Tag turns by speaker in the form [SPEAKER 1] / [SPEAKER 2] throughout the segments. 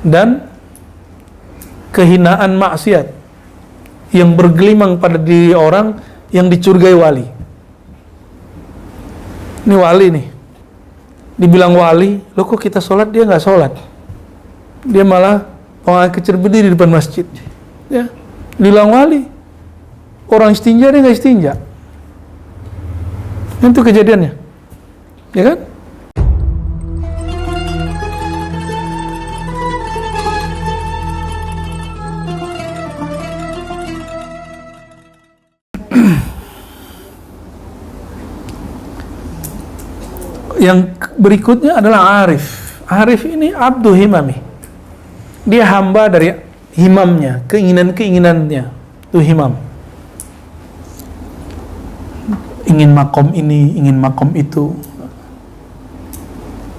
[SPEAKER 1] dan kehinaan maksiat yang bergelimang pada diri orang yang dicurigai wali. Ini wali nih, dibilang wali, loh kok kita sholat dia nggak sholat, dia malah orang kecil berdiri di depan masjid, ya, bilang wali, orang istinja dia nggak istinja. Itu kejadiannya, ya kan? Yang berikutnya adalah arif. Arif ini abdu himami. Dia hamba dari himamnya, keinginan-keinginannya. Itu himam. Ingin makom ini, ingin makom itu.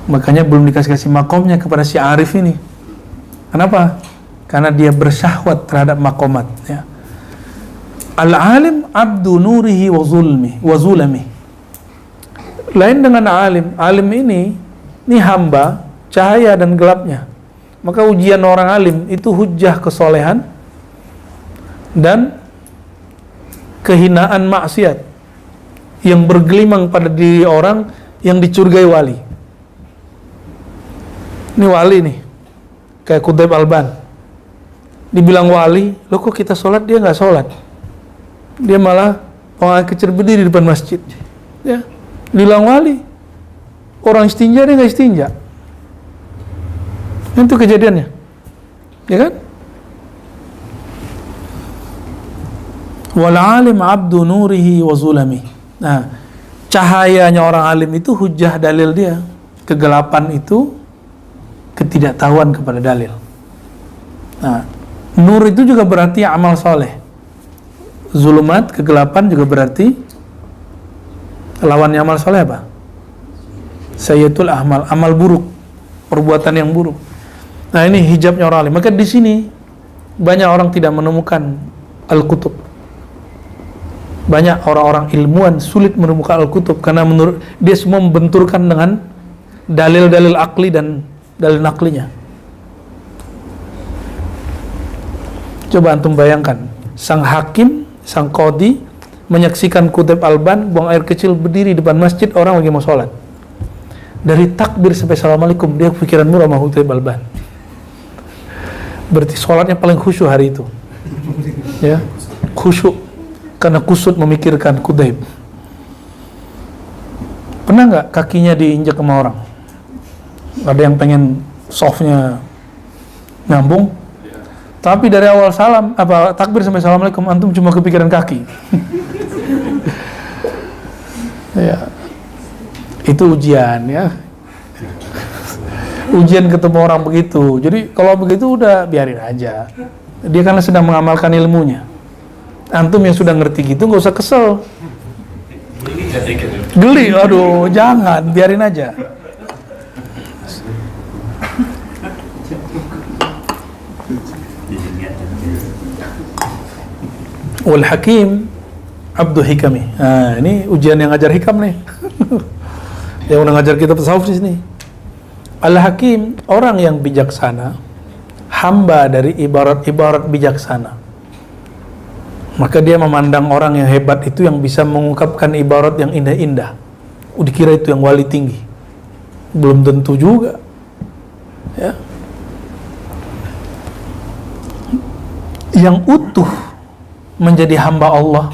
[SPEAKER 1] Makanya belum dikasih makomnya kepada si arif ini. Kenapa? Karena dia bersyahwat terhadap makomat. Ya. Al-alim abdu nurihi wa zulmi. Lain dengan alim. Alim ini hamba cahaya dan gelapnya. Maka ujian orang alim itu hujjah kesolehan dan kehinaan maksiat yang bergelimang pada diri orang yang dicurigai wali. Ini wali nih, kayak Qutb Alban, dibilang wali, loh kok kita sholat dia nggak sholat, dia malah orang kecil berdiri di depan masjid, ya, bilang wali, orang istinja dia nggak istinja. Itu kejadiannya, ya kan? Wal alim abdu nurihi wa zulami. Nah, cahayanya orang alim itu hujjah dalil dia. Kegelapan itu ketidaktahuan kepada dalil. Nah, nur itu juga berarti amal soleh. Zulumat, kegelapan juga berarti lawannya amal soleh apa? Sayyitul ahmal, amal buruk, perbuatan yang buruk. Nah, ini hijabnya orang alim. Maka di sini banyak orang tidak menemukan al-kutub. Banyak orang-orang ilmuwan sulit menemukan al-kutub karena menurut dia semua membenturkan dengan dalil-dalil akli dan dalil naklinya. Coba antum bayangkan, sang hakim, sang qadhi menyaksikan Qutb Alban buang air kecil berdiri di depan masjid, orang lagi mau sholat. Dari takbir sampai assalamualaikum dia pikiran murah sama Qutb Alban. Berarti sholatnya paling khusyuk hari itu, ya, khusyuk karena kusut memikirkan Qutb. Pernah nggak kakinya diinjak sama orang? Ada yang pengen softnya nyambung, tapi dari awal salam takbir sampai assalamualaikum antum cuma kepikiran kaki. Ya, itu ujian, ya. Ujian ketemu orang begitu. Jadi kalau begitu udah biarin aja. Dia karena sedang mengamalkan ilmunya. Antum yang sudah ngerti gitu nggak usah kesel. Geli, aduh, jangan, biarin aja. Wal hakim abdu hikami. Nah, ini ujian yang ngajar hikam nih. Yang udah ngajar kita tasawuf di sini. Al hakim, orang yang bijaksana, hamba dari ibarat-ibarat bijaksana. Maka dia memandang orang yang hebat itu yang bisa mengungkapkan ibarat yang indah-indah. Dikira itu yang wali tinggi. Belum tentu juga. Ya. Yang utuh menjadi hamba Allah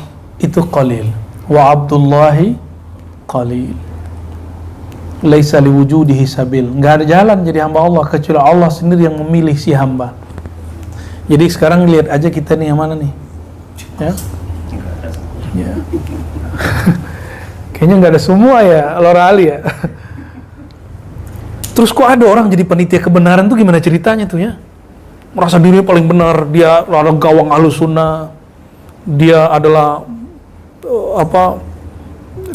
[SPEAKER 1] itu qalil. Wa abdullahi qalil. Laisa liwujudihi sabil. Enggak ada jalan jadi hamba Allah kecuali Allah sendiri yang memilih si hamba. Jadi sekarang lihat aja kita nih yang mana nih? Ya. Ya. Kayaknya nggak ada semua ya, Lora Ali ya. Terus kok ada orang jadi panitia kebenaran tuh gimana ceritanya tuh ya? Merasa dirinya paling benar, dia adalah gawang Ahlus Sunnah, dia adalah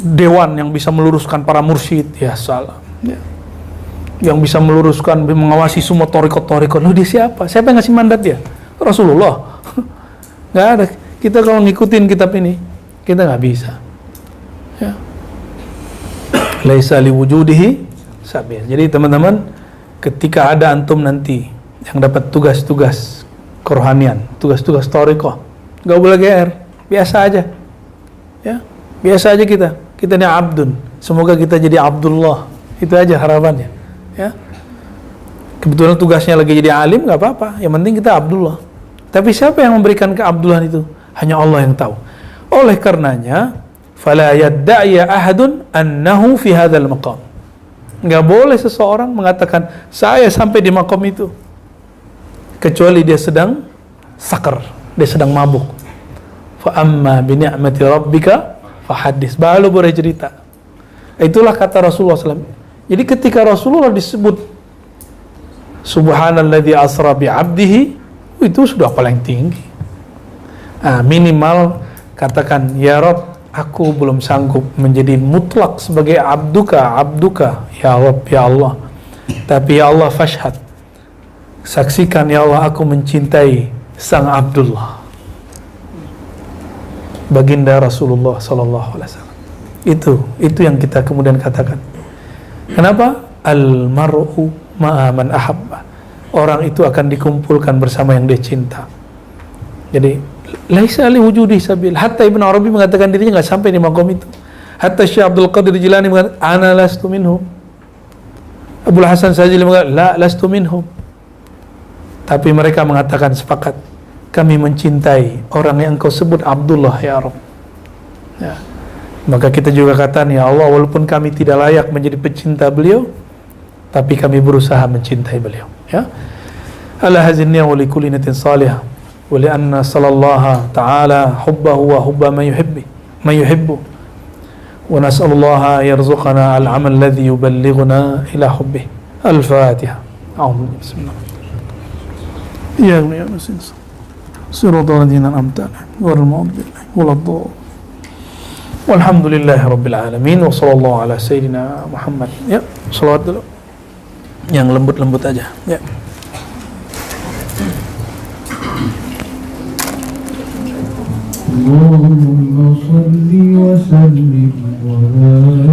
[SPEAKER 1] dewan yang bisa meluruskan para mursyid, ya salah. Ya. Yang bisa meluruskan, mengawasi semua torikot-torikot. Loh dia siapa? Siapa yang ngasih mandat dia? Rasulullah. Nggak ada. Kita kalau ngikutin kitab ini, kita nggak bisa. Ya. Laisa liwujudihi sabil. Jadi teman-teman, ketika ada antum nanti yang dapat tugas-tugas kerohanian, tugas-tugas thariqah, nggak boleh GR, biasa aja, ya, biasa aja kita ini abdun, semoga kita jadi Abdullah, itu aja harapannya, ya. Kebetulan tugasnya lagi jadi alim, nggak apa-apa, yang penting kita Abdullah. Tapi siapa yang memberikan keabdullahan itu? Hanya Allah yang tahu. Oleh karenanya, fala yadda'i ahadun annahu fi hadzal maqam. Nggak boleh seseorang mengatakan saya sampai di makom itu, kecuali dia sedang sakar, dia sedang mabuk. Fa amma bi ni'mati rabbika fahaddits, baru boleh cerita. Itulah kata Rasulullah SAW. Jadi ketika Rasulullah disebut Subhanalladzi asra bi 'abdihi, itu sudah paling tinggi. Minimal katakan ya Rabb, aku belum sanggup menjadi mutlak sebagai abduka ya Rabb ya Allah, tapi ya Allah fashhad, saksikan ya Allah aku mencintai sang Abdullah, baginda Rasulullah sallallahu alaihi wasallam. Itu yang kita kemudian katakan. Kenapa? Al mar'u ma'a man ahabba. Orang itu akan dikumpulkan bersama yang dia cinta. Jadi laisa li wujudi sabil. Hatta Ibnu Arabi mengatakan dirinya enggak sampai di makom itu. Hatta Syekh Abdul Qadir Jilani mengatakan ana lastu minhum. Abdul Hasan Sajili mengatakan la lastu minhum. Tapi mereka mengatakan sepakat, kami mencintai orang yang engkau sebut Abdullah ya Rabb. Ya. Maka kita juga katakan ya Allah, walaupun kami tidak layak menjadi pecinta beliau, tapi kami berusaha mencintai beliau, ya. Ala hazinniya wa li kulli niyatin salihah wa li anna sallallahu ta'ala hubbahu wa hubba man yuhibbu wa nas'alullaha yarzuqana al-amal alladhi yuballighuna ila hubbihi. Al-Fatiha. A'udzu bismillah. Ya nasin siratal ladzina an'amta 'alaihim ghairil maghdubi 'alaihim waladdallin. Walhamdulillahi rabbil alamin wa sallallahu ala sayyidina Muhammad. Ya, salawat dulu. Yang lembut-lembut aja, ya. Allahumma shalli wa sallim wa barik